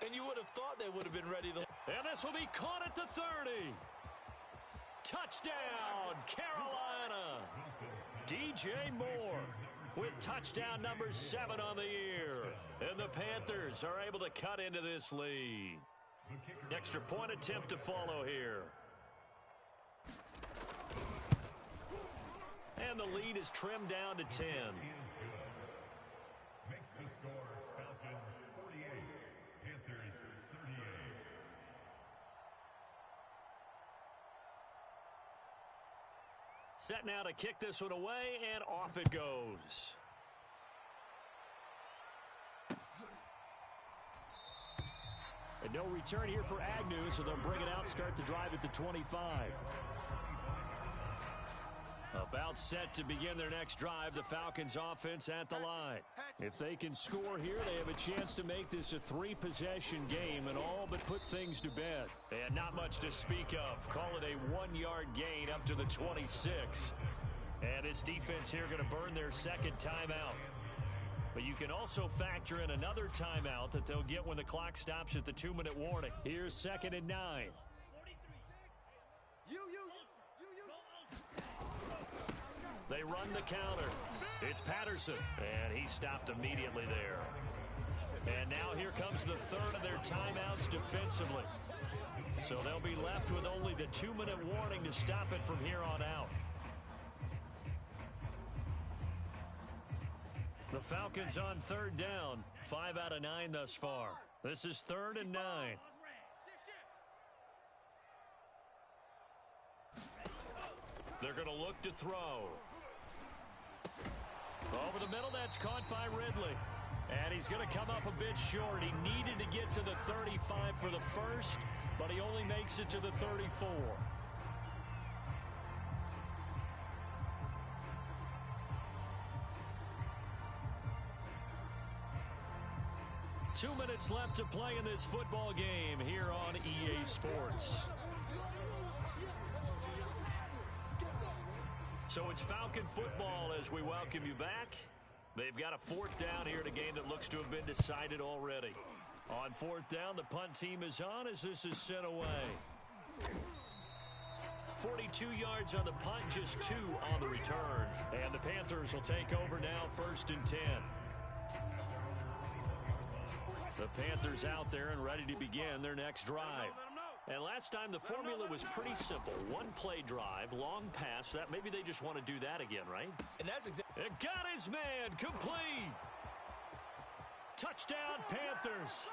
And you would have thought they would have been ready. And this will be caught at the 30. Touchdown, Carolina. DJ Moore with touchdown number 7 on the year. And the Panthers are able to cut into this lead. Extra point attempt to follow here. And the lead is trimmed down to 10. Makes the score Falcons 48, Panthers 38. Set now to kick this one away, and off it goes. And no return here for Agnew, so they'll bring it out, start the drive at the 25. About set to begin their next drive, the Falcons offense at the line. If they can score here, they have a chance to make this a 3-possession game and all but put things to bed. And not much to speak of. Call it a 1-yard gain up to the 26. And this defense here going to burn their second timeout. But you can also factor in another timeout that they'll get when the clock stops at the 2-minute warning. Here's 2nd and 9. They run the counter. It's Patterson, and he stopped immediately there. And now here comes the third of their timeouts defensively. So they'll be left with only the 2-minute warning to stop it from here on out. The Falcons on 3rd down. 5 out of 9 thus far. This is 3rd and 9. They're going to look to throw. Over the middle, that's caught by Ridley. And he's going to come up a bit short. He needed to get to the 35 for the first, but he only makes it to the 34. Two minutes left to play in this football game here on EA Sports. So it's Falcon football as we welcome you back. They've got a 4th down here in a game that looks to have been decided already. On 4th down, the punt team is on as this is sent away. 42 yards on the punt, just 2 on the return. And the Panthers will take over now, 1st and 10. The Panthers out there and ready to begin their next drive. And last time the formula was pretty simple. 1-play drive, long pass. That maybe they just want to do that again, right? And that's exactly. It got his man complete. Touchdown Panthers.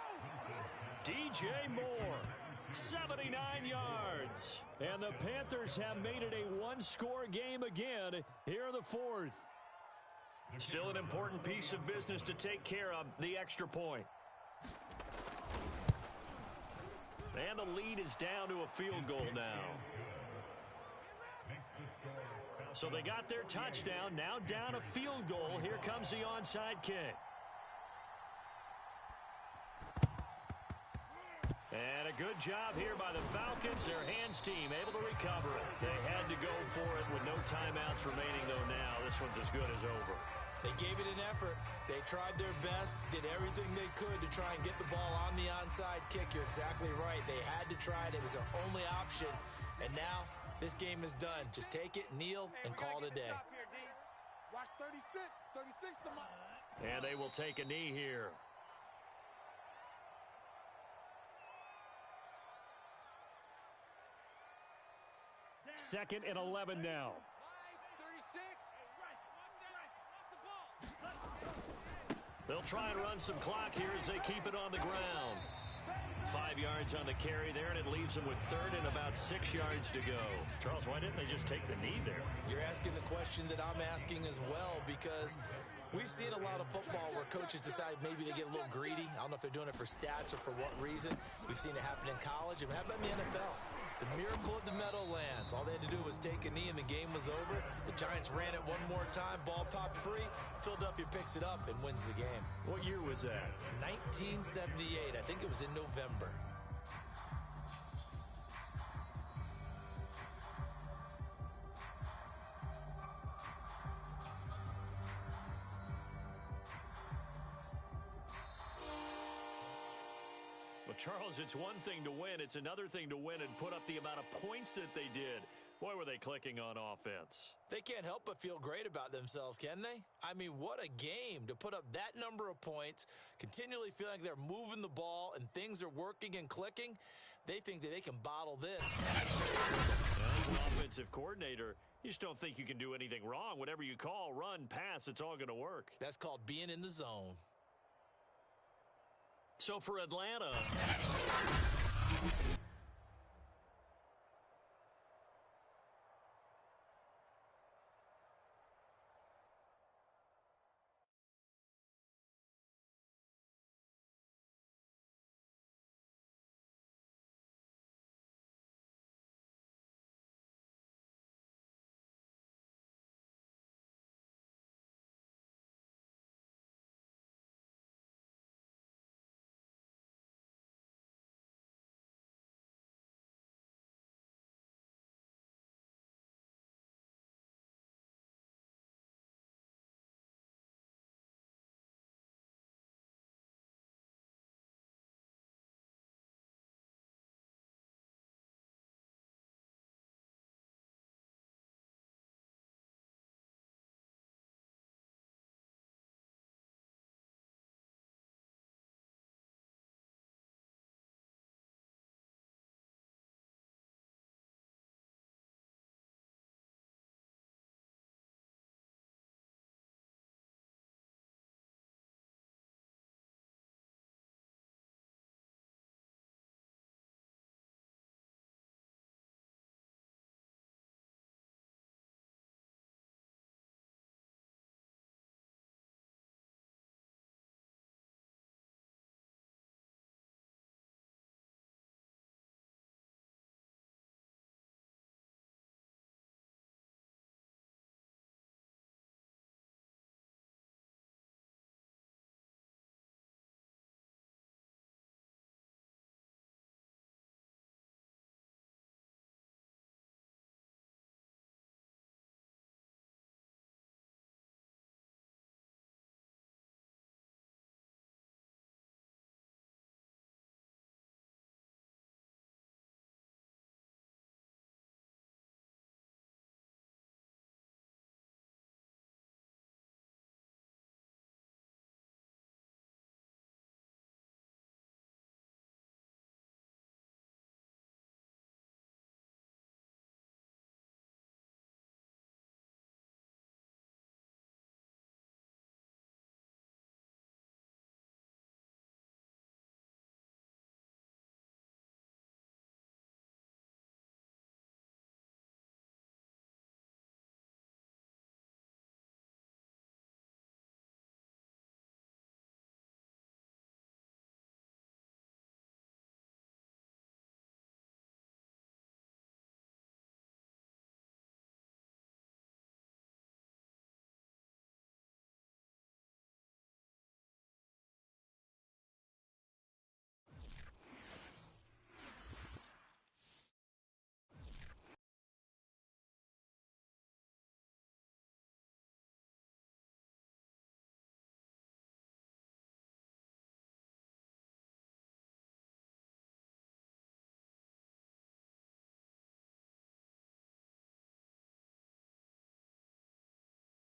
DJ Moore, 79 yards. And the Panthers have made it a 1-score game again here in the 4th. Still an important piece of business to take care of, the extra point. And the lead is down to a field goal now. So they got their touchdown, now down a field goal. Here comes the onside kick. And a good job here by the Falcons. Their hands team able to recover it. They had to go for it with no timeouts remaining, though now. This one's as good as over. They gave it an effort. They tried their best, did everything they could to try and get the ball on the onside kick. You're exactly right. They had to try it. It was their only option. And now this game is done. Just take it, kneel, and call it a day. Watch 36. 36 to my... And they will take a knee here. Second and 11 now. They'll try and run some clock here as they keep it on the ground. 5 yards on the carry there, and it leaves them with 3rd and about 6 yards to go. Charles, why didn't they just take the knee there? You're asking the question that I'm asking as well, because we've seen a lot of football where coaches decide maybe they get a little greedy. I don't know if they're doing it for stats or for what reason. We've seen it happen in college, and how about in the NFL? The miracle of the Meadowlands. All they had to do was take a knee and the game was over. The Giants ran it one more time. Ball popped free. Philadelphia picks it up and wins the game. What year was that? 1978. I think it was in November. Charles, it's one thing to win. It's another thing to win and put up the amount of points that they did. Boy, were they clicking on offense. They can't help but feel great about themselves, can they? I mean, what a game to put up that number of points, continually feeling like they're moving the ball and things are working and clicking. They think that they can bottle this. As an offensive coordinator, you just don't think you can do anything wrong. Whatever you call, run, pass, it's all going to work. That's called being in the zone. So for Atlanta,